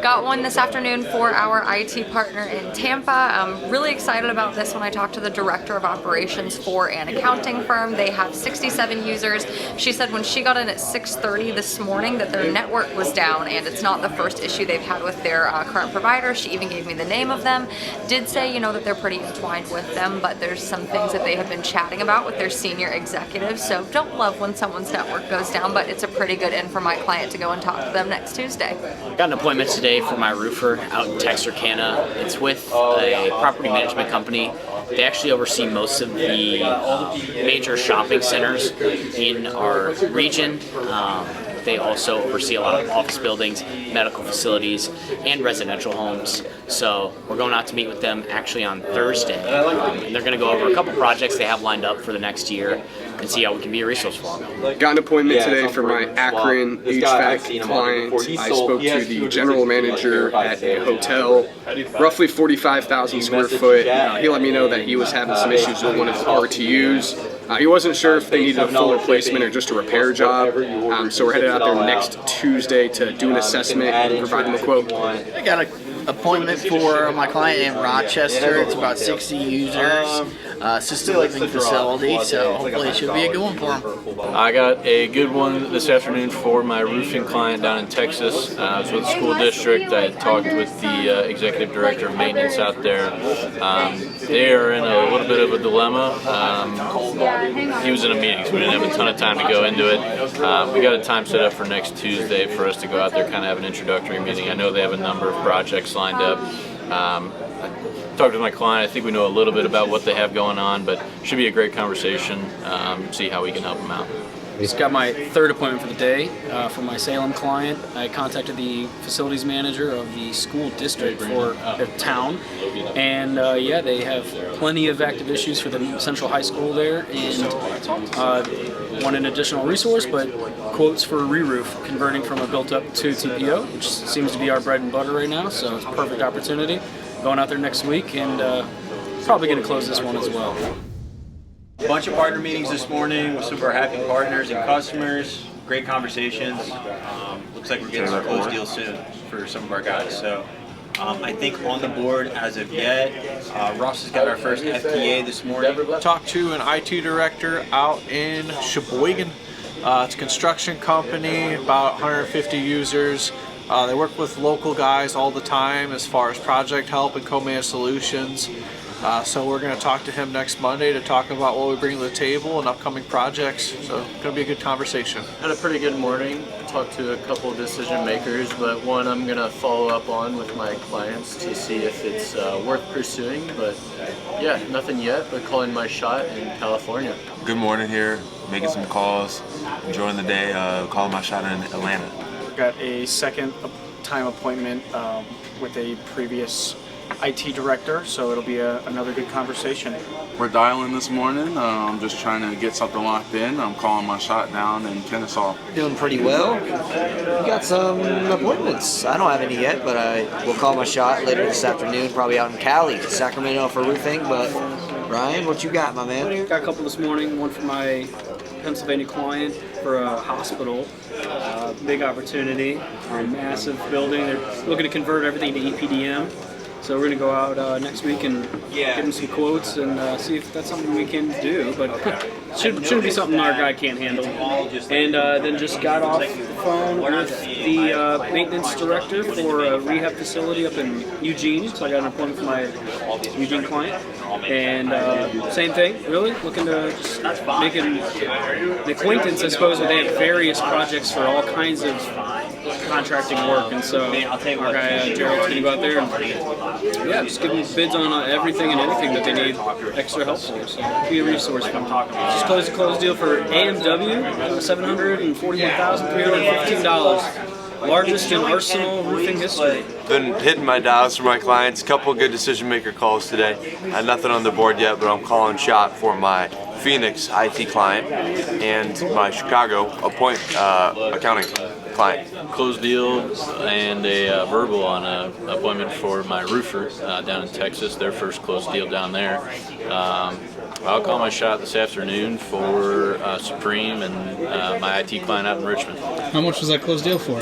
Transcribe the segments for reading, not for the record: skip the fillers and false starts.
got one this afternoon for our IT partner in Tampa. I'm really excited about this one. I talked to the director of operations for an accounting firm. They have 67 users. She said when she got in at 6:30 this morning that their network was down, and it's not the first issue they've had with their current provider. She even gave me the name of them. Did say, you know, that they're pretty entwined with them, but there's some things that they have been chatting about with their senior executives. So don't love when someone's network goes down, but it's a pretty good in for my client to go and talk to them next Tuesday. Got an appointment today for my roofer out in Texarkana. It's with a property management company. They actually oversee most of the major shopping centers in our region. They also oversee a lot of office buildings, medical facilities, and residential homes. So we're going out to meet with them actually on Thursday. And they're going to go over a couple projects they have lined up for the next year and see how we can be a resource for them. Got an appointment today for my Akron HVAC client. I spoke to the general manager at a hotel, roughly 45,000 square foot. He let me know that he was having some issues with one of the RTUs. He wasn't sure if they needed a full replacement or just a repair job, so we're headed out there next Tuesday to do an assessment and provide them a quote. I got an appointment for my client in Rochester. It's about 60 users, assisted living facility, so hopefully it should be a good one for them. I got a good one this afternoon for my roofing client down in Texas. I was with the school district. I talked with the executive director of maintenance out there. They are in a little bit of a dilemma. He was in a meeting, so we didn't have a ton of time to go into it. We got a time set up for next Tuesday for us to go out there, kind of have an introductory meeting. I know they have a number of projects lined up. Talked to my client. I think we know a little bit about what they have going on, but should be a great conversation. See how we can help them out. Just got my third appointment for the day for my Salem client. I contacted the facilities manager of the school district for their town, and yeah, they have plenty of active issues for the Central High School there, and want an additional resource, but quotes for re-roof, converting from a built-up to TPO, which seems to be our bread and butter right now, so it's a perfect opportunity. Going out there next week, and probably going to close this one as well. A bunch of partner meetings this morning with some of our happy partners and customers. Great conversations. Looks like we're getting some close deals soon for some of our guys. So I think on the board as of yet, Ross has got our first FTA this morning. Talked to an IT director out in Sheboygan. It's a construction company, about 150 users. They work with local guys all the time as far as project help and co-managed solutions. So we're going to talk to him next Monday to talk about what we bring to the table and upcoming projects. So it's going to be a good conversation. Had a pretty good morning. Talked to a couple of decision makers, but one I'm going to follow up on with my clients to see if it's worth pursuing. But yeah, nothing yet, but calling my shot in California. Good morning here, making some calls, enjoying the day, calling my shot in Atlanta. Got a second time appointment with a previous IT director, so it'll be another good conversation. We're dialing this morning. I'm just trying to get something locked in. I'm calling my shot down in Kennesaw. Doing pretty well. We got some appointments. I don't have any yet, but I will call my shot later this afternoon, probably out in Cali, Sacramento for roofing. But Ryan, what you got, my man? Got a couple this morning, one for my Pennsylvania client for a hospital. Big opportunity, a massive building. They're looking to convert everything to EPDM. So we're going to go out next week and give them some quotes and see if that's something we can do. But shouldn't be something our guy can't handle. And then just got off the phone with the maintenance director for a rehab facility up in Eugene. So I got an appointment for my Eugene client. And same thing, really, looking to just make an acquaintance, I suppose, where they have various projects for all kinds of contracting work, and so our guy Gerald's gonna go out there and just give them bids on everything and anything that they need extra help for. So be a resource for them. Just closed a closed deal for AMW, $741,315. Largest in Arsenal roofing history. Been hitting my dials for my clients. A couple of good decision maker calls today. Had nothing on the board yet, but I'm calling shot for my Phoenix IT client and my Chicago accounting client. Closed deal and a verbal on an appointment for my roofer down in Texas, their first closed deal down there. I'll call my shot this afternoon for Supreme and my IT client out in Richmond. How much was that closed deal for?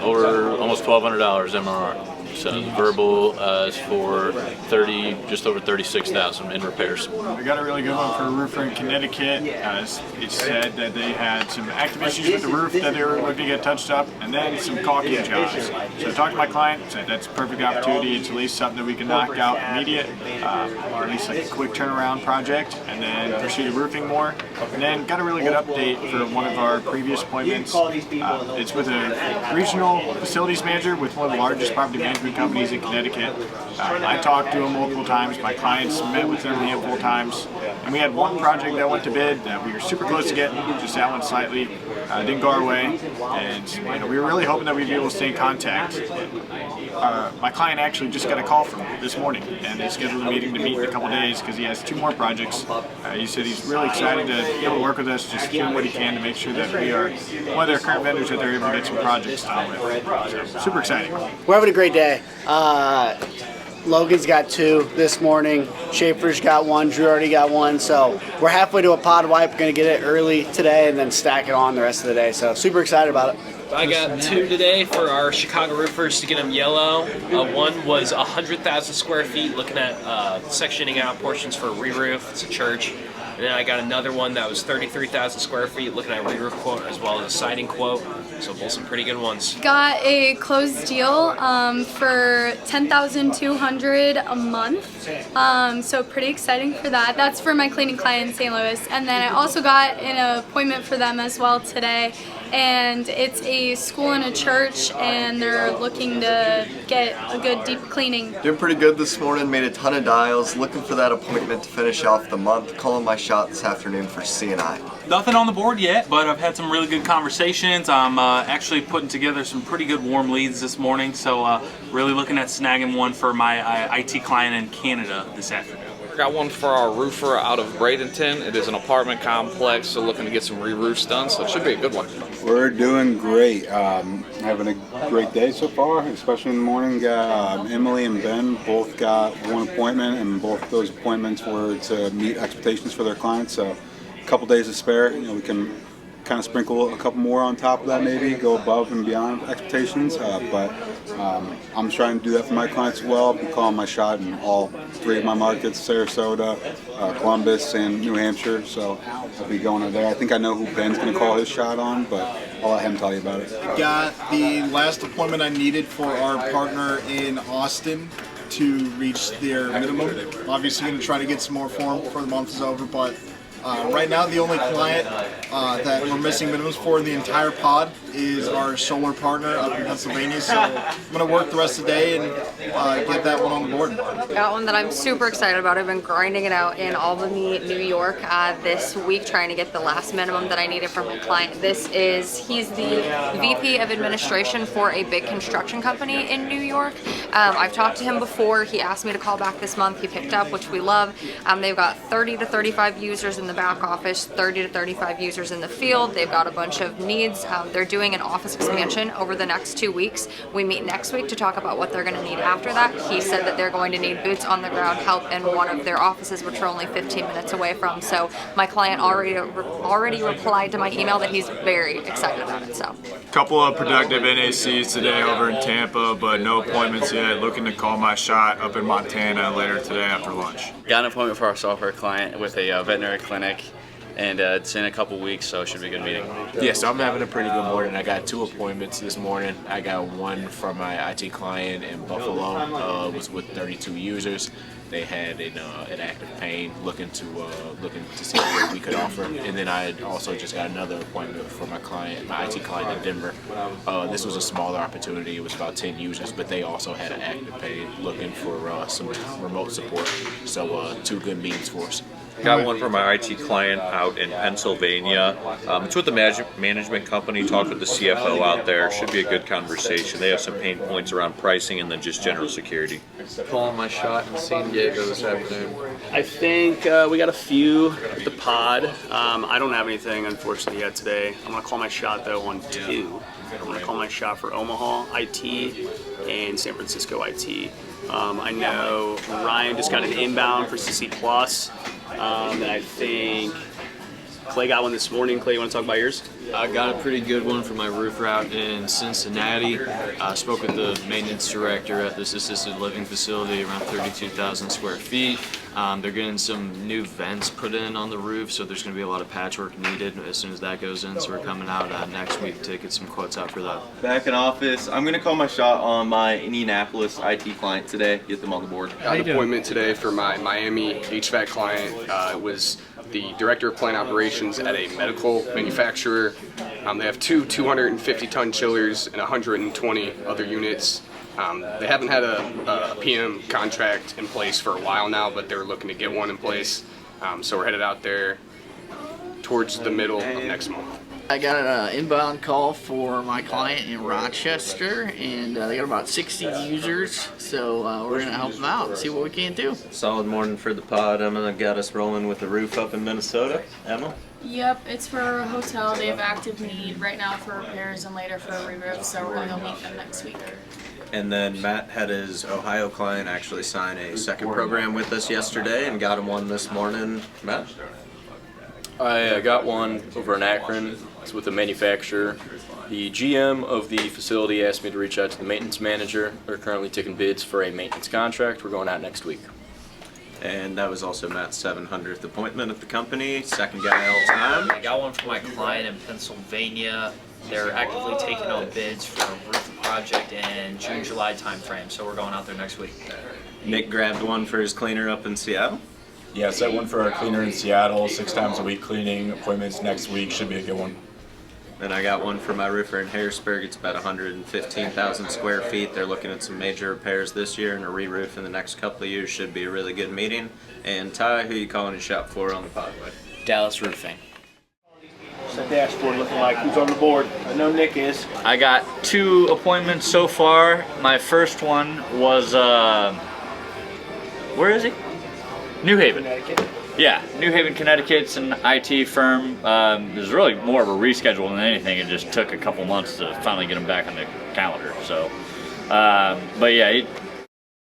Over almost $1,200 MRR. So the verbal is for just over $36,000 in repairs. We got a really good one for a roofer in Connecticut. It said that they had some active issues with the roof that they were looking to get touched up, and then some caulking jobs. So I talked to my client, said that's a perfect opportunity. It's at least something that we can knock out immediate, or at least like a quick turnaround project, and then pursue the roofing more. And then got a really good update for one of our previous appointments. It's with a regional facilities manager with one of the largest property management companies in Connecticut. I talked to him multiple times. My clients met with him a handful of times, and we had one project that went to bid that we were super close to getting. Just that one slightly didn't go our way, and we were really hoping that we'd be able to stay in contact. My client actually just got a call from him this morning, and they scheduled a meeting to meet in a couple days because he has 2 more projects. He said he's really excited to be able to work with us, just doing what he can to make sure that we are one of their current vendors that they're able to get some projects done with. So, super exciting. We're having a great day. Logan's got 2 this morning. Schaefer's got 1. Drew already got 1. So we're halfway to a pod wipe. We're going to get it early today and then stack it on the rest of the day. So super excited about it. I got 2 today for our Chicago roofers to get them yellow. One was 100,000 square feet, looking at sectioning out portions for a re-roof. It's a church. And then I got another one that was 33,000 square feet, looking at a re-roof quote as well as a siding quote. So both some pretty good ones. Got a closed deal for $10,200 a month. So pretty exciting for that. That's for my cleaning client in St. Louis. And then I also got an appointment for them as well today. And it's a school and a church, and they're looking to get a good deep cleaning. Doing pretty good this morning, made a ton of dials, looking for that appointment to finish off the month, calling my shot this afternoon for C&I. Nothing on the board yet, but I've had some really good conversations. I'm actually putting together some pretty good warm leads this morning, so really looking at snagging one for my IT client in Canada this afternoon. Got one for our roofer out of Bradenton. It is an apartment complex, so looking to get some re-roofs done, so it should be a good one. We're doing great. Having a great day so far, especially in the morning. Emily and Ben both got 1 appointment, and both those appointments were to meet expectations for their clients. So a couple days to spare. We can kind of sprinkle a couple more on top of that, maybe go above and beyond expectations. But I'm trying to do that for my clients as well. I'm calling my shot in all 3 of my markets: Sarasota, Columbus, and New Hampshire. So I'll be going over there. I think I know who Ben's going to call his shot on, but I'll let him tell you about it. Got the last appointment I needed for our partner in Austin to reach their minimum. Obviously going to try to get some more for them before the month is over, but right now the only client that we're missing minimums for in the entire pod is our solar partner up in Pennsylvania. So I'm going to work the rest of the day and get that one on the board. Got one that I'm super excited about. I've been grinding it out in Albany, New York this week, trying to get the last minimum that I needed from my client. He's the VP of administration for a big construction company in New York. I've talked to him before. He asked me to call back this month. He picked up, which we love. They've got 30 to 35 users in the back office, 30 to 35 users in the field. They've got a bunch of needs. They're doing an office expansion over the next 2 weeks. We meet next week to talk about what they're going to need after that. He said that they're going to need boots on the ground help in one of their offices, which we're only 15 minutes away from. So my client already replied to my email that he's very excited about it. So Couple of productive NACs today over in Tampa, but no appointments yet. Looking to call my shot up in Montana later today after lunch. Got an appointment for our software client with a veterinary clinic, and it's in a couple weeks, so it should be a good meeting. Yeah, so I'm having a pretty good morning. I got 2 appointments this morning. I got one from my IT client in Buffalo. It was with 32 users. They had an active pain, looking to see what we could offer. And then I also just got another appointment for my IT client in Denver. This was a smaller opportunity. It was about 10 users, but they also had an active pain, looking for some remote support. So 2 good meetings for us. Got one for my IT client out in Pennsylvania. It's with the management company. Talked with the CFO out there. Should be a good conversation. They have some pain points around pricing and then just general security. Calling my shot in San Diego this afternoon. I think we got a few at the pod. I don't have anything, unfortunately, yet today. I'm going to call my shot, though, on 2. I'm going to call my shot for Omaha IT and San Francisco IT. I know Ryan just got an inbound for CC Plus. I think Clay got one this morning. Clay, you want to talk about yours? I got a pretty good one for my roofer out in Cincinnati. I spoke with the maintenance director at this assisted living facility, around 32,000 square feet. They're getting some new vents put in on the roof, so there's going to be a lot of patchwork needed as soon as that goes in. So we're coming out next week to get some quotes out for that. Back in office, I'm going to call my shot on my Indianapolis IT client today, get them on the board. I had an appointment today for my Miami HVAC client. It was the director of plant operations at a medical manufacturer. They have two 250-ton chillers and 120 other units. They haven't had a PM contract in place for a while now, but they're looking to get one in place. So we're headed out there towards the middle of next month. I got an inbound call for my client in Rochester, and they got about 60 users, so we're going to help them out and see what we can do. Solid morning for the pod. Emma got us rolling with the roof up in Minnesota. Emma? Yep, it's for a hotel. They have active need right now for repairs and later for a re-roof, so we're going to go meet them next week. And then Matt had his Ohio client actually sign a second program with us yesterday and got him one this morning. Matt? I got one over in Akron. It's with a manufacturer. The GM of the facility asked me to reach out to the maintenance manager. They're currently taking bids for a maintenance contract. We're going out next week. And that was also Matt's 700th appointment at the company, second guy all time. I got one for my client in Pennsylvania. They're actively taking on bids for a roof project in June, July timeframe, so we're going out there next week. Nick grabbed one for his cleaner up in Seattle. Yeah, set one for our cleaner in Seattle, 6 times a week cleaning. Appointments next week, should be a good one. And I got one for my roofer in Harrisburg. It's about 115,000 square feet. They're looking at some major repairs this year and a re-roof in the next couple of years. Should be a really good meeting. And Ty, who you calling your shop for on the podway? Dallas Roofing. What's the dashboard looking like? Who's on the board? I know Nick is. I got 2 appointments so far. My first one was, where is he? New Haven. Connecticut. Yeah, New Haven, Connecticut's an IT firm. It was really more of a reschedule than anything. It just took a couple months to finally get him back on the calendar. So, but yeah,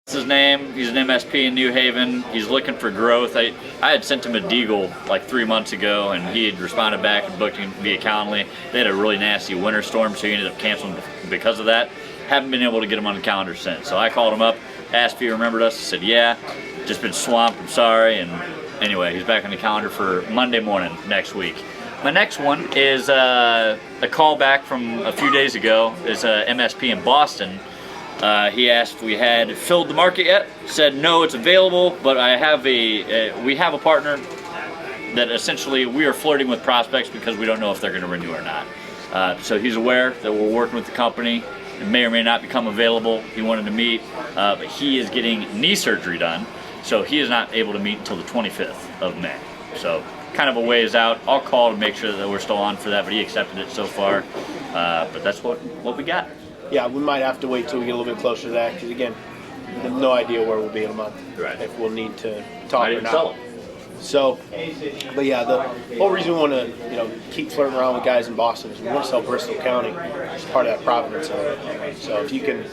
that's his name. He's an MSP in New Haven. He's looking for growth. I had sent him a deagle like 3 months ago, and he had responded back and booked him via Calendly. They had a really nasty winter storm, so he ended up canceling because of that. Haven't been able to get him on the calendar since. So I called him up, asked if he remembered us. He said, yeah, just been swamped, I'm sorry. And anyway, he's back on the calendar for Monday morning next week. My next one is a call back from a few days ago. Is a MSP in Boston. He asked if we had filled the market yet. Said no, it's available, but I have we have a partner that essentially we are flirting with prospects because we don't know if they're going to renew or not. So he's aware that we're working with the company. It may or may not become available. He wanted to meet, but he is getting knee surgery done. So he is not able to meet until the 25th of May. So kind of a ways out. I'll call to make sure that we're still on for that, but he accepted it so far. But that's what we got. Yeah, we might have to wait till we get a little bit closer to that, because again, we have no idea where we'll be in a month. Right. If we'll need to talk Might or even not. sell 'em. So, but yeah, the whole reason we want to, keep flirting around with guys in Boston is we want to sell Bristol County as part of that Providence area. So if you can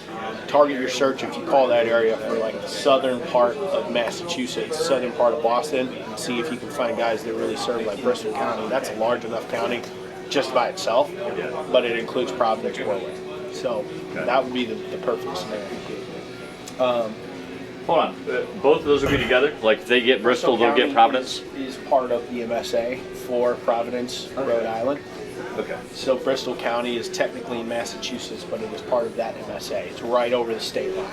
target your search, if you call that area for like the southern part of Massachusetts, southern part of Boston, and see if you can find guys that really serve like Bristol County. That's a large enough county just by itself, but it includes Providence, Warwick. So that would be the perfect scenario. Hold on, both of those will be together? Like if they get Bristol, they'll get Providence? Is part of the MSA for Providence, Rhode Island. Okay. So Bristol County is technically in Massachusetts, but it is part of that MSA. It's right over the state line.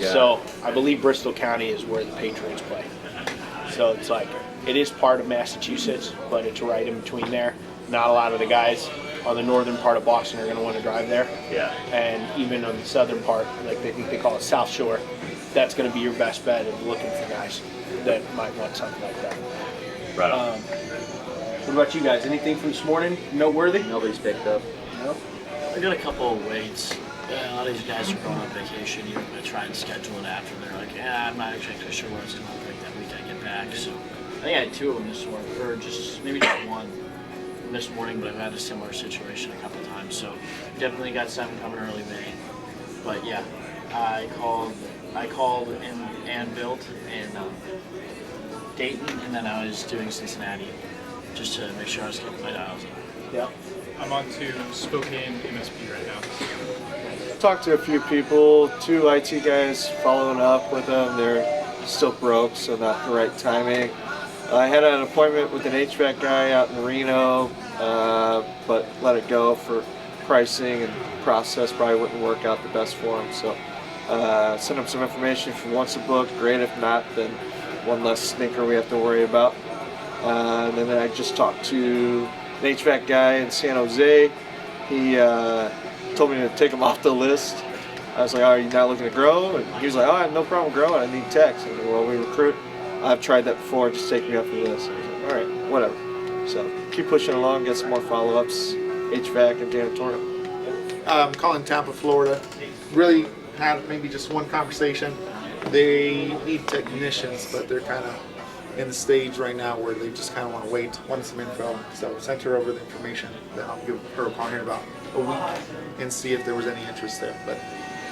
Yeah. So I believe Bristol County is where the Patriots play. So it's like, it is part of Massachusetts, but it's right in between there. Not a lot of the guys on the northern part of Boston are going to want to drive there. Yeah. And even on the southern part, like they think they call it South Shore, that's going to be your best bet of looking for guys that might want something like that. Right on. What about you guys? Anything from this morning noteworthy? Nobody's picked up. No? I got a couple of waits. A lot of these guys are going on vacation. You're going to try and schedule it after. They're like, yeah, I'm not exactly sure what it's going to look like that week I get back. So I think I had 2 of them this morning, or maybe just one. And this morning, but I've had a similar situation a couple times, so definitely got something coming early May. But yeah, I called and built in Dayton, and then I was doing Cincinnati just to make sure I was keeping my dials up. Yeah. I'm on to Spokane MSP right now. Talked to a few people, 2 IT guys following up with them. They're still broke, so not the right timing. I had an appointment with an HVAC guy out in Reno, but let it go for pricing and process. Probably wouldn't work out the best for him. So sent him some information if he wants to book. Great. If not, then one less stinker we have to worry about. And then I just talked to an HVAC guy in San Jose. He told me to take him off the list. I was like, "Oh, are you not looking to grow?" And he was like, "Oh, I have no problem growing. I need techs." And well, we recruit. I've tried that before. Just take me off the list. I was like, all right, whatever. So keep pushing along. Get some more follow-ups. HVAC and janitorial. Calling Tampa, Florida. Really had maybe just one conversation. They need technicians, but they're kind of in the stage right now where they just kind of want to wait, want some info. So sent her over the information. Then I'll give her a call here in about a week and see if there was any interest there. But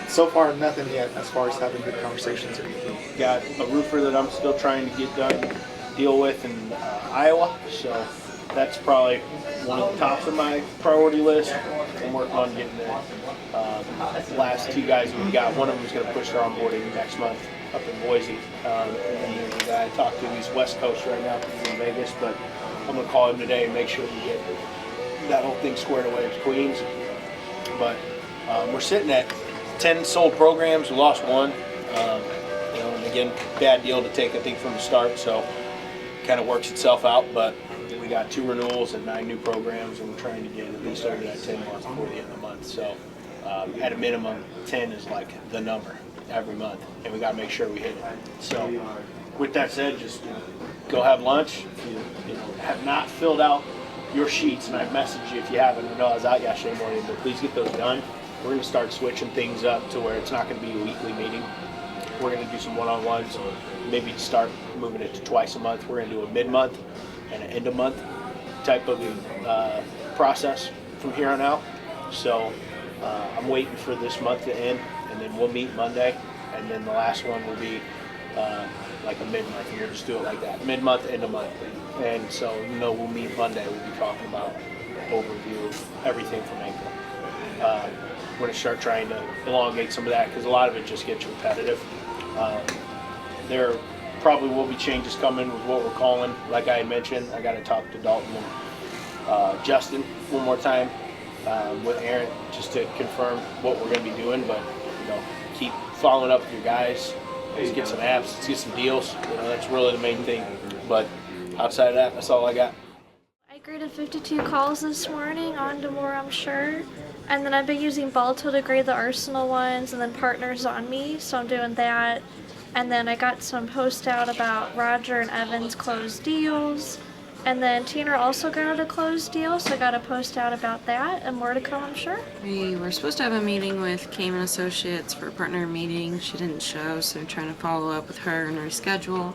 so far, nothing yet as far as having good conversations or anything. Got a roofer that I'm still trying to get done, deal with in Iowa. So that's probably one of the tops of my priority list. I'm working on getting the last 2 guys that we got. One of them is going to push their onboarding next month up in Boise. And then the guy I talked to, he's West Coast right now, he's in Vegas, but I'm going to call him today and make sure we get that whole thing squared away to Queens. But we're sitting at 10 sold programs. We lost 1. You know, and again, bad deal to take, I think, from the start. So kind of works itself out. But we got 2 renewals and 9 new programs, and we're trying to get at least over that 10 mark before the end of the month. So at a minimum, 10 is like the number every month, and we got to make sure we hit it. So with that said, just go have lunch. If you have not filled out your sheets, and I've messaged you if you haven't. I know I was out yesterday morning, but please get those done. We're going to start switching things up to where it's not going to be a weekly meeting. We're going to do some one-on-ones, maybe start moving it to twice a month. We're going to do a mid-month and an end-of-month type of process from here on out. So I'm waiting for this month to end, and then we'll meet Monday, and then the last one will be like a mid-month, and we'll just do it like that, mid-month, end-of-month. And so, we'll meet Monday. We'll be talking about overview of everything from April. We're going to start trying to elongate some of that because a lot of it just gets repetitive. There probably will be changes coming with what we're calling. Like I had mentioned, I got to talk to Dalton and Justin one more time with Aaron just to confirm what we're going to be doing. But keep following up with your guys. Let's get some apps. Let's get some deals. That's really the main thing. But outside of that, that's all I got. I graded 52 calls this morning, on to more I'm sure. And then I've been using Balto to grade the Arsenal ones, and then Partners on me, so I'm doing that. And then I got some post out about Roger and Evan's closed deals. And then Tina also got a closed deal, so I got a post out about that, and more to come, I'm sure. We were supposed to have a meeting with Cayman Associates for a partner meeting. She didn't show, so I'm trying to follow up with her and reschedule.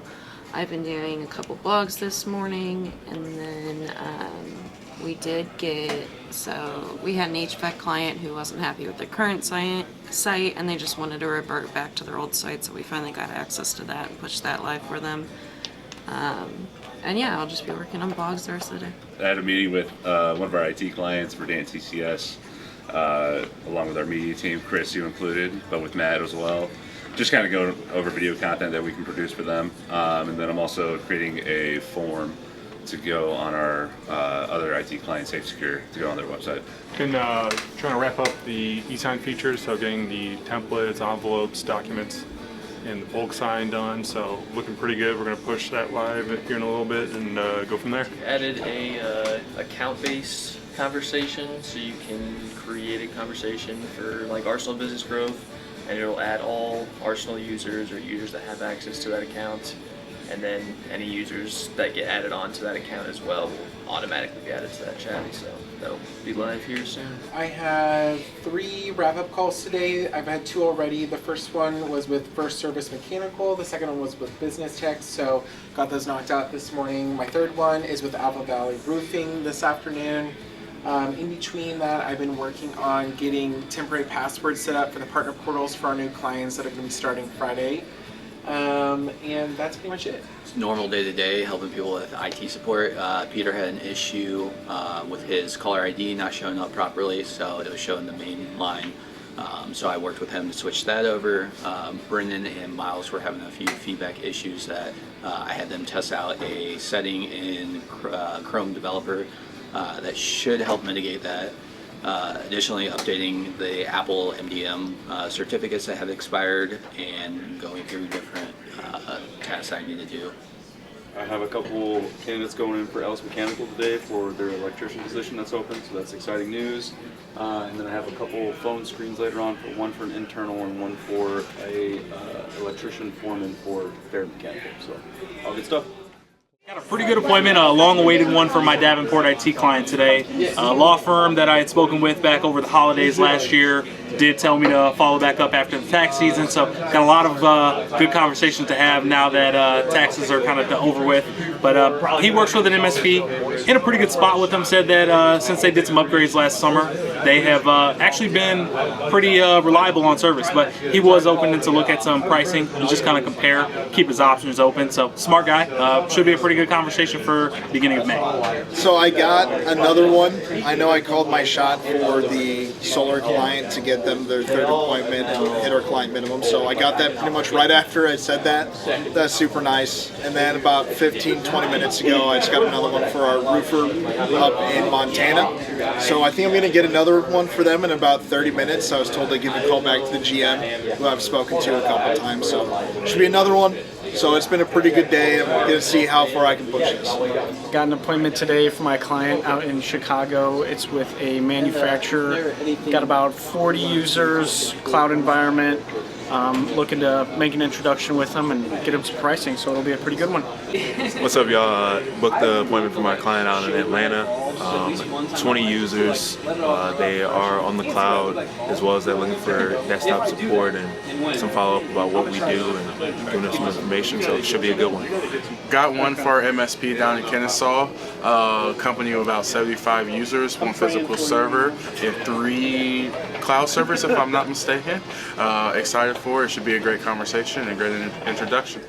I've been doing a couple blogs this morning, and then we had an HVAC client who wasn't happy with their current site, and they just wanted to revert back to their old site, so we finally got access to that and pushed that live for them. And yeah, I'll just be working on blogs the rest of the day. I had a meeting with one of our IT clients for Dan TCS, along with our media team, Chris, you included, but with Matt as well. Just kind of go over video content that we can produce for them. And then I'm also creating a form to go on our other IT client, Safe Secure, to go on their website. Been trying to wrap up the e-sign features, so getting the templates, envelopes, documents, and the bulk sign done, so looking pretty good. We're going to push that live here in a little bit and go from there. Added a account-based conversation, so you can create a conversation for like Arsenal Business Growth, and it'll add all Arsenal users or users that have access to that account, and then any users that get added onto that account as well will automatically be added to that chat. So that'll be live here soon. I have 3 wrap-up calls today. I've had 2 already. The first one was with First Service Mechanical. The second one was with Business Tech, so got those knocked out this morning. My third one is with Alpha Valley Roofing this afternoon. In between that, I've been working on getting temporary passwords set up for the partner portals for our new clients that are going to be starting Friday. And that's pretty much it. Normal day-to-day, helping people with IT support. Peter had an issue with his caller ID not showing up properly, so it was showing the main line. So I worked with him to switch that over. Brendan and Miles were having a few feedback issues that I had them test out a setting in Chrome Developer that should help mitigate that. Additionally, updating the Apple MDM certificates that have expired and going through different tasks I need to do. I have a couple candidates going in for Ellis Mechanical today for their electrician position that's open, so that's exciting news. And then I have a couple phone screens later on, one for an internal and one for a electrician foreman for Fair Mechanical. So all good stuff. Got a pretty good appointment, a long-awaited one for my Davenport IT client today. A law firm that I had spoken with back over the holidays last year did tell me to follow back up after the tax season, so got a lot of good conversations to have now that taxes are kind of over with. But he works with an MSP, in a pretty good spot with them, said that since they did some upgrades last summer, they have actually been pretty reliable on service, but he was open to look at some pricing and just kind of compare, keep his options open. So smart guy, should be a pretty good conversation for beginning of May. So I got another one. I know I called my shot for the solar client to get them their third appointment and hit our client minimum. So I got that pretty much right after I said that. That's super nice. And then about 15-20 minutes ago, I just got another one for our roofer up in Montana. So I think I'm going to get another one for them in about 30 minutes. I was told to give a call back to the GM, who I've spoken to a couple times. So should be another one. So it's been a pretty good day. I'm going to see how far I can push this. Got an appointment today for my client out in Chicago. It's with a manufacturer. Got about 40 users, cloud environment. Looking to make an introduction with them and get them some pricing, so it'll be a pretty good one. What's up, y'all? Booked the appointment for my client out in Atlanta. 20 users. They are on the cloud, as well as they're looking for desktop support and some follow-up about what we do and giving us some information, so it should be a good one. Got one for our MSP down in Kennesaw, a company of about 75 users, 1 physical server, and 3 cloud servers, if I'm not mistaken. Excited for it. It should be a great conversation and a great introduction.